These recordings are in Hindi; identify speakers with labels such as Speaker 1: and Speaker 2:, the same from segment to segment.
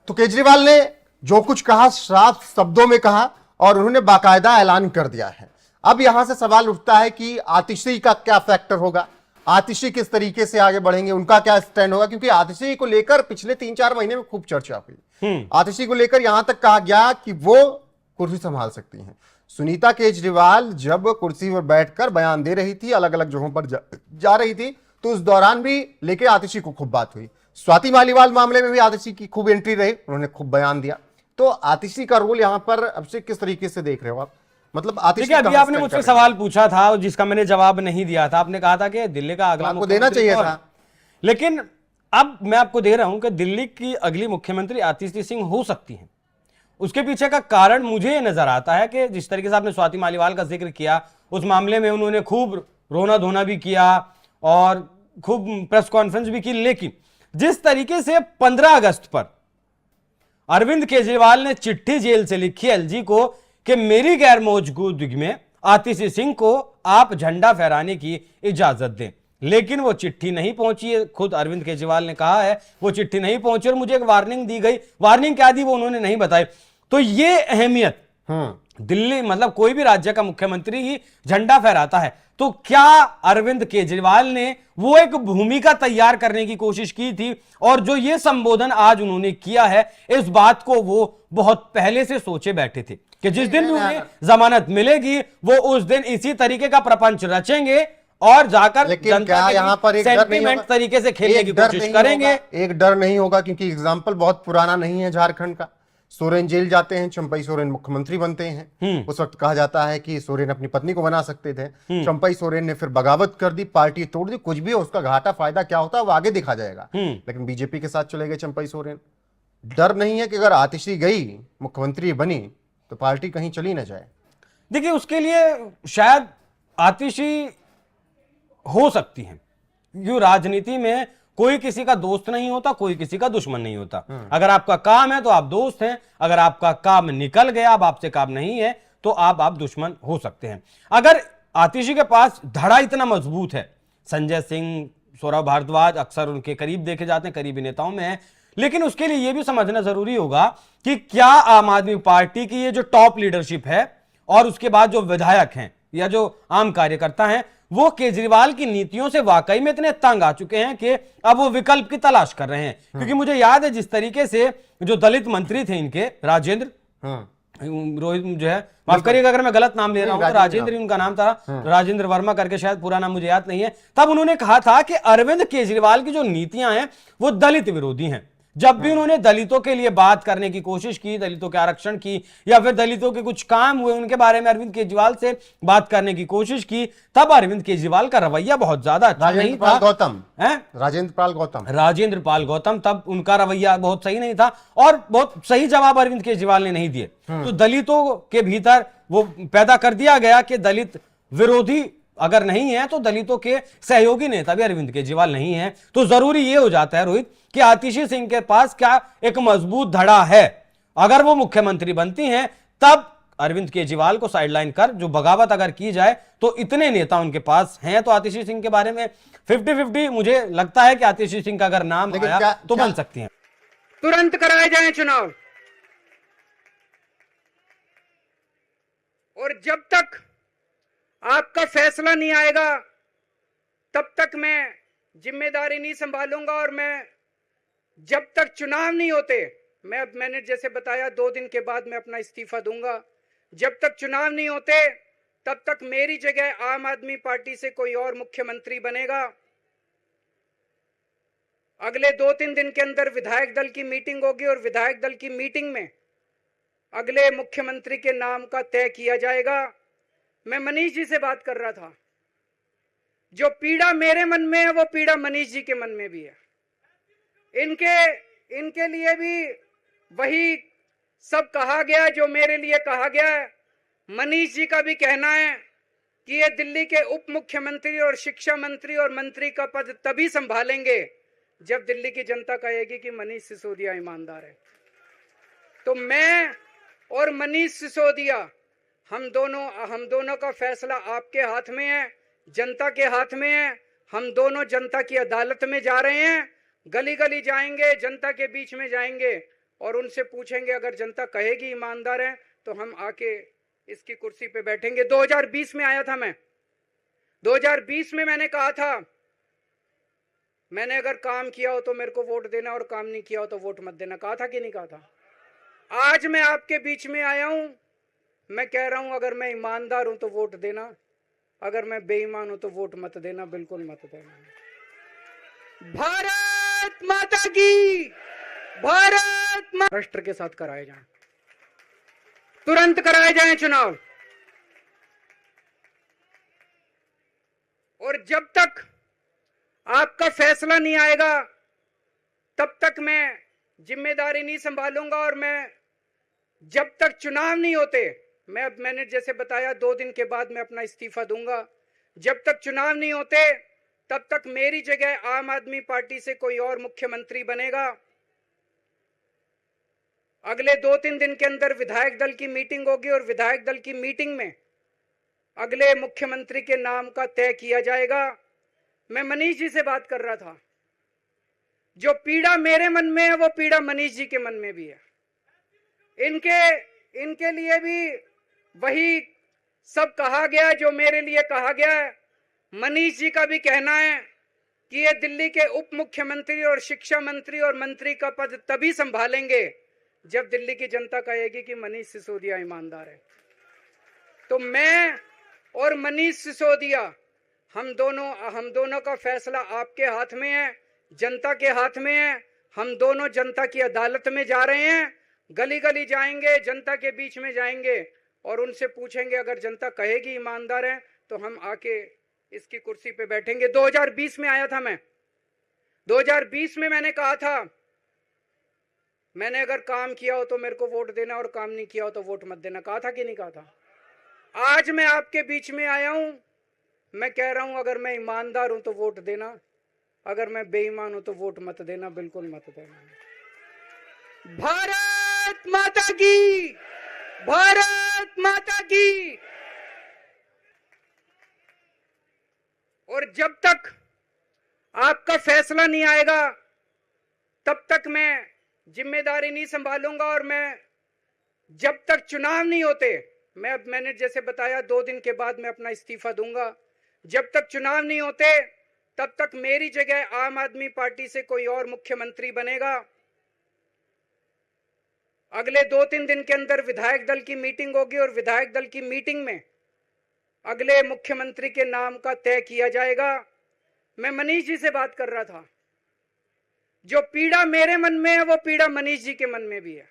Speaker 1: तो केजरीवाल ने जो कुछ कहा साफ शब्दों में कहा और उन्होंने बाकायदा ऐलान कर दिया है। अब यहां से सवाल उठता है कि आतिशी का क्या फैक्टर होगा, आतिशी किस तरीके से आगे बढ़ेंगे, उनका क्या स्टैंड होगा, क्योंकि आतिशी को लेकर पिछले 3-4 महीने में खूब चर्चा हुई। आतिशी को लेकर यहां तक कहा गया कि वो कुर्सी संभाल सकती हैं। सुनीता केजरीवाल जब कुर्सी पर बैठकर बयान दे रही थी, अलग अलग जगहों पर जा रही थी, तो उस दौरान भी लेके आतिशी को खूब बात हुई। स्वाति मालीवाल मामले में भी आतिशी की खूब एंट्री रही, उन्होंने खूब बयान दिया। तो आतिशी का रोल यहां पर अब से किस तरीके से देख रहे हो आप? मतलब आतिशी
Speaker 2: अभी आपने मुझसे सवाल पूछा था जिसका मैंने जवाब नहीं दिया था। आपने कहा था कि दिल्ली का अगला
Speaker 1: आपको देना चाहिए था,
Speaker 2: लेकिन अब मैं आपको दे रहा हूं कि दिल्ली की अगली मुख्यमंत्री आतिशी सिंह हो सकती हैं। उसके पीछे का कारण मुझे ये नजर आता है कि जिस तरीके से आपने स्वाति मालीवाल का जिक्र किया, उस मामले में उन्होंने खूब रोना धोना भी किया और खूब प्रेस कॉन्फ्रेंस भी की, लेकिन जिस तरीके से 15 अगस्त पर अरविंद केजरीवाल ने चिट्ठी जेल से लिखी एलजी को कि मेरी गैर मौजूदगी में आतिशी सिंह को आप झंडा फहराने की इजाजत दें, लेकिन वो चिट्ठी नहीं पहुंची है। खुद अरविंद केजरीवाल ने कहा है वो चिट्ठी नहीं पहुंची और मुझे एक वार्निंग दी गई। वार्निंग क्या दी वो उन्होंने नहीं बताई। तो ये अहमियत दिल्ली, मतलब कोई भी राज्य का मुख्यमंत्री ही झंडा फहराता है, तो क्या अरविंद केजरीवाल ने वो एक भूमिका तैयार करने की कोशिश की थी? और जो ये संबोधन आज उन्होंने किया है, इस बात को वो बहुत पहले से सोचे बैठे थे कि जिस दिन भी उन्हें जमानत मिलेगी वो उस दिन इसी तरीके का प्रपंच रचेंगे और जाकर जनता के यहाँ पर एक सेंटिमेंट तरीके से खेलने की कोशिश करेंगे।
Speaker 1: एक डर नहीं होगा क्योंकि एग्जाम्पल बहुत पुराना नहीं है झारखंड का। सोरेन जेल जाते हैं, चंपई सोरेन मुख्यमंत्री बनते हैं। उस वक्त कहा जाता है कि सोरेन अपनी पत्नी को बना सकते थे, चंपई सोरेन ने फिर बगावत कर दी, पार्टी तोड़ दी। कुछ भी हो, उसका घाटा फायदा क्या होता है वो आगे देखा जाएगा, लेकिन बीजेपी के साथ चले गए चंपई सोरेन। डर नहीं है कि अगर आतिशी गई, मुख्यमंत्री बनी, तो पार्टी कहीं चली ना जाए।
Speaker 2: देखिए, उसके लिए शायद आतिशी हो सकती है, क्योंकि राजनीति में कोई किसी का दोस्त नहीं होता, कोई किसी का दुश्मन नहीं होता। अगर आपका काम है तो आप दोस्त हैं, अगर आपका काम निकल गया, अब आपसे काम नहीं है, तो आप दुश्मन हो सकते हैं। अगर आतिशी के पास धड़ा इतना मजबूत है, संजय सिंह, सौरभ भारद्वाज अक्सर उनके करीब देखे जाते हैं, करीबी नेताओं में है, लेकिन उसके लिए यह भी समझना जरूरी होगा कि क्या आम आदमी पार्टी की ये जो टॉप लीडरशिप है और उसके बाद जो विधायक हैं या जो आम कार्यकर्ता हैं, वो केजरीवाल की नीतियों से वाकई में इतने तंग आ चुके हैं कि अब वो विकल्प की तलाश कर रहे हैं। क्योंकि मुझे याद है जिस तरीके से जो दलित मंत्री थे इनके, राजेंद्र रोहित, जो है, माफ करिएगा अगर मैं गलत नाम ले रहा हूं, तो राजेंद्र उनका नाम था, राजेंद्र वर्मा करके, शायद पूरा नाम मुझे याद नहीं है। तब उन्होंने कहा था कि अरविंद केजरीवाल की जो नीतियां हैं वो दलित विरोधी हैं। जब भी उन्होंने दलितों के लिए बात करने की कोशिश की, दलितों के आरक्षण की या फिर दलितों के कुछ काम हुए उनके बारे में अरविंद केजरीवाल से बात करने की कोशिश की, तब अरविंद केजरीवाल का रवैया बहुत ज्यादा अच्छा नहीं था। राजेंद्र पाल गौतम, तब उनका रवैया बहुत सही नहीं था और बहुत सही जवाब अरविंद केजरीवाल ने नहीं दिए। तो दलितों के भीतर वो पैदा कर दिया गया कि दलित विरोधी अगर नहीं है तो दलितों के सहयोगी नेता भी अरविंद केजरीवाल नहीं है। तो जरूरी यह हो जाता है रोहित कि आतिशी सिंह के पास क्या एक मजबूत धड़ा है। अगर वो मुख्यमंत्री बनती हैं तब अरविंद केजरीवाल को साइडलाइन कर जो बगावत अगर की जाए तो इतने नेता उनके पास हैं। तो आतिशी सिंह के बारे में 50-50 मुझे लगता है कि आतिशी सिंह का अगर नाम आया तो बन सकती हैं।
Speaker 3: तुरंत कराए जाएं चुनाव, और जब तक आपका फैसला नहीं आएगा तब तक मैं जिम्मेदारी नहीं संभालूंगा। और मैं जब तक चुनाव नहीं होते, मैंने जैसे बताया 2 दिन के बाद मैं अपना इस्तीफा दूंगा। जब तक चुनाव नहीं होते तब तक मेरी जगह आम आदमी पार्टी से कोई और मुख्यमंत्री बनेगा। अगले 2-3 दिन के अंदर विधायक दल की मीटिंग होगी और विधायक दल की मीटिंग में अगले मुख्यमंत्री के नाम का तय किया जाएगा। मैं मनीष जी से बात कर रहा था, जो पीड़ा मेरे मन में है वो पीड़ा मनीष जी के मन में भी है। इनके लिए भी वही सब कहा गया जो मेरे लिए कहा गया है। मनीष जी का भी कहना है कि ये दिल्ली के उप मुख्यमंत्री और शिक्षा मंत्री और मंत्री का पद तभी संभालेंगे जब दिल्ली की जनता कहेगी कि मनीष सिसोदिया ईमानदार है। तो मैं और मनीष सिसोदिया, हम दोनों का फैसला आपके हाथ में है, जनता के हाथ में है। हम दोनों जनता की अदालत में जा रहे हैं, गली गली जाएंगे, जनता के बीच में जाएंगे और उनसे पूछेंगे, अगर जनता कहेगी ईमानदार है तो हम आके इसकी कुर्सी पे बैठेंगे। 2020 में आया था मैं, 2020 में मैंने कहा था, मैंने अगर काम किया हो तो मेरे को वोट देना और काम नहीं किया हो तो वोट मत देना। कहा था कि नहीं कहा था? आज मैं आपके बीच में आया हूं, मैं कह रहा हूं, अगर मैं ईमानदार हूं तो वोट देना, अगर मैं बेईमान हूं तो वोट मत देना, बिल्कुल मत देना। भारत माता की, भारत माता। राष्ट्र के साथ कराए जाएं, तुरंत कराए जाएं चुनाव। और जब तक आपका फैसला नहीं आएगा तब तक मैं जिम्मेदारी नहीं संभालूंगा। और मैं जब तक चुनाव नहीं होते, मैंने जैसे बताया 2 दिन के बाद मैं अपना इस्तीफा दूंगा। जब तक चुनाव नहीं होते तब तक मेरी जगह आम आदमी पार्टी से कोई और मुख्यमंत्री बनेगा। अगले 2-3 दिन के अंदर विधायक दल की मीटिंग होगी और विधायक दल की मीटिंग में अगले मुख्यमंत्री के नाम का तय किया जाएगा। मैं मनीष जी से बात कर रहा था, जो पीड़ा मेरे मन में है वो पीड़ा मनीष जी के मन में भी है। इनके लिए भी वही सब कहा गया जो मेरे लिए कहा गया है। मनीष जी का भी कहना है कि ये दिल्ली के उप मुख्यमंत्री और शिक्षा मंत्री और मंत्री का पद तभी संभालेंगे जब दिल्ली की जनता कहेगी कि मनीष सिसोदिया ईमानदार है। तो मैं और मनीष सिसोदिया, हम दोनों का फैसला आपके हाथ में है, जनता के हाथ में है। हम दोनों जनता की अदालत में जा रहे हैं, गली गली जाएंगे, जनता के बीच में जाएंगे और उनसे पूछेंगे, अगर जनता कहेगी ईमानदार है तो हम आके इसकी कुर्सी पे बैठेंगे। 2020 में आया था मैं, 2020 में मैंने कहा था, मैंने अगर काम किया हो तो मेरे को वोट देना और काम नहीं किया हो तो वोट मत देना। कहा था कि नहीं कहा था? आज मैं आपके बीच में आया हूं, मैं कह रहा हूं, अगर मैं ईमानदार हूं तो वोट देना, अगर मैं बेईमान हूं तो वोट मत देना, बिल्कुल मत देना। भारत माता की, भारत माता की। और जब तक आपका फैसला नहीं आएगा तब तक मैं जिम्मेदारी नहीं संभालूंगा। और मैं जब तक चुनाव नहीं होते, मैंने जैसे बताया 2 दिन के बाद मैं अपना इस्तीफा दूंगा। जब तक चुनाव नहीं होते तब तक मेरी जगह आम आदमी पार्टी से कोई और मुख्यमंत्री बनेगा। अगले 2-3 दिन के अंदर विधायक दल की मीटिंग होगी और विधायक दल की मीटिंग में अगले मुख्यमंत्री के नाम का तय किया जाएगा। मैं मनीष जी से बात कर रहा था, जो पीड़ा मेरे मन में है वो पीड़ा मनीष जी के मन में भी है।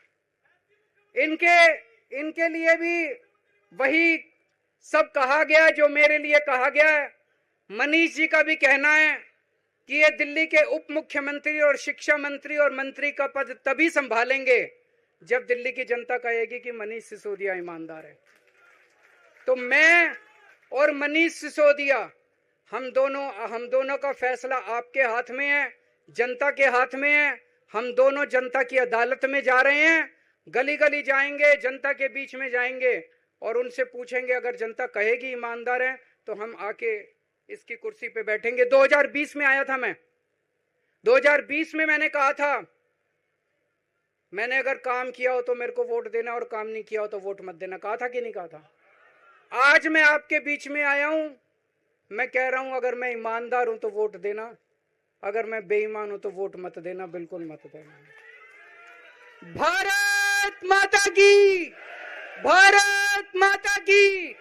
Speaker 3: इनके लिए भी वही सब कहा गया जो मेरे लिए कहा गया है। मनीष जी का भी कहना है कि ये दिल्ली के उप मुख्यमंत्री और शिक्षा मंत्री और मंत्री का पद तभी संभालेंगे जब दिल्ली की जनता कहेगी कि मनीष सिसोदिया ईमानदार है। तो मैं और मनीष सिसोदिया, हम दोनों का फैसला आपके हाथ में है, जनता के हाथ में है। हम दोनों जनता की अदालत में जा रहे हैं, गली गली जाएंगे, जनता के बीच में जाएंगे और उनसे पूछेंगे, अगर जनता कहेगी ईमानदार है तो हम आके इसकी कुर्सी पे बैठेंगे। 2020 में आया था मैं, 2020 में मैंने कहा था, मैंने अगर काम किया हो तो मेरे को वोट देना और काम नहीं किया हो तो वोट मत देना। कहा था कि नहीं कहा था? आज मैं आपके बीच में आया हूं, मैं कह रहा हूं, अगर मैं ईमानदार हूं तो वोट देना, अगर मैं बेईमान हूं तो वोट मत देना, बिल्कुल मत देना। भारत माता की, भारत माता की।